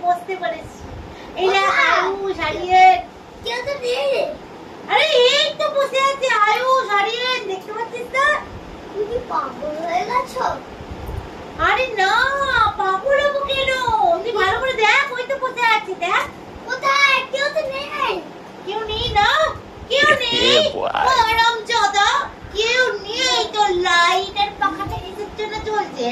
বসতে পেরেছি। এই না আয়ুষ আরিয়ান, কেউ তো নেই। আরে এই তো বসে আছে আয়ুষ আরিয়ান, দেখতে পাচ্ছিস না? তুমি কি পাগল হয়ে গেছো? আরে না, পাগল হবো কেন? তুই ভালো করে দেখ, ওই তো বসে আছে, দেখ। কোথায়? কেউ তো নেই। কেউ নেই না? কেউ নেই? আরামজাদা, কেউ নেই তো লাইটের পাখাটা কিসের জন্য চলছে?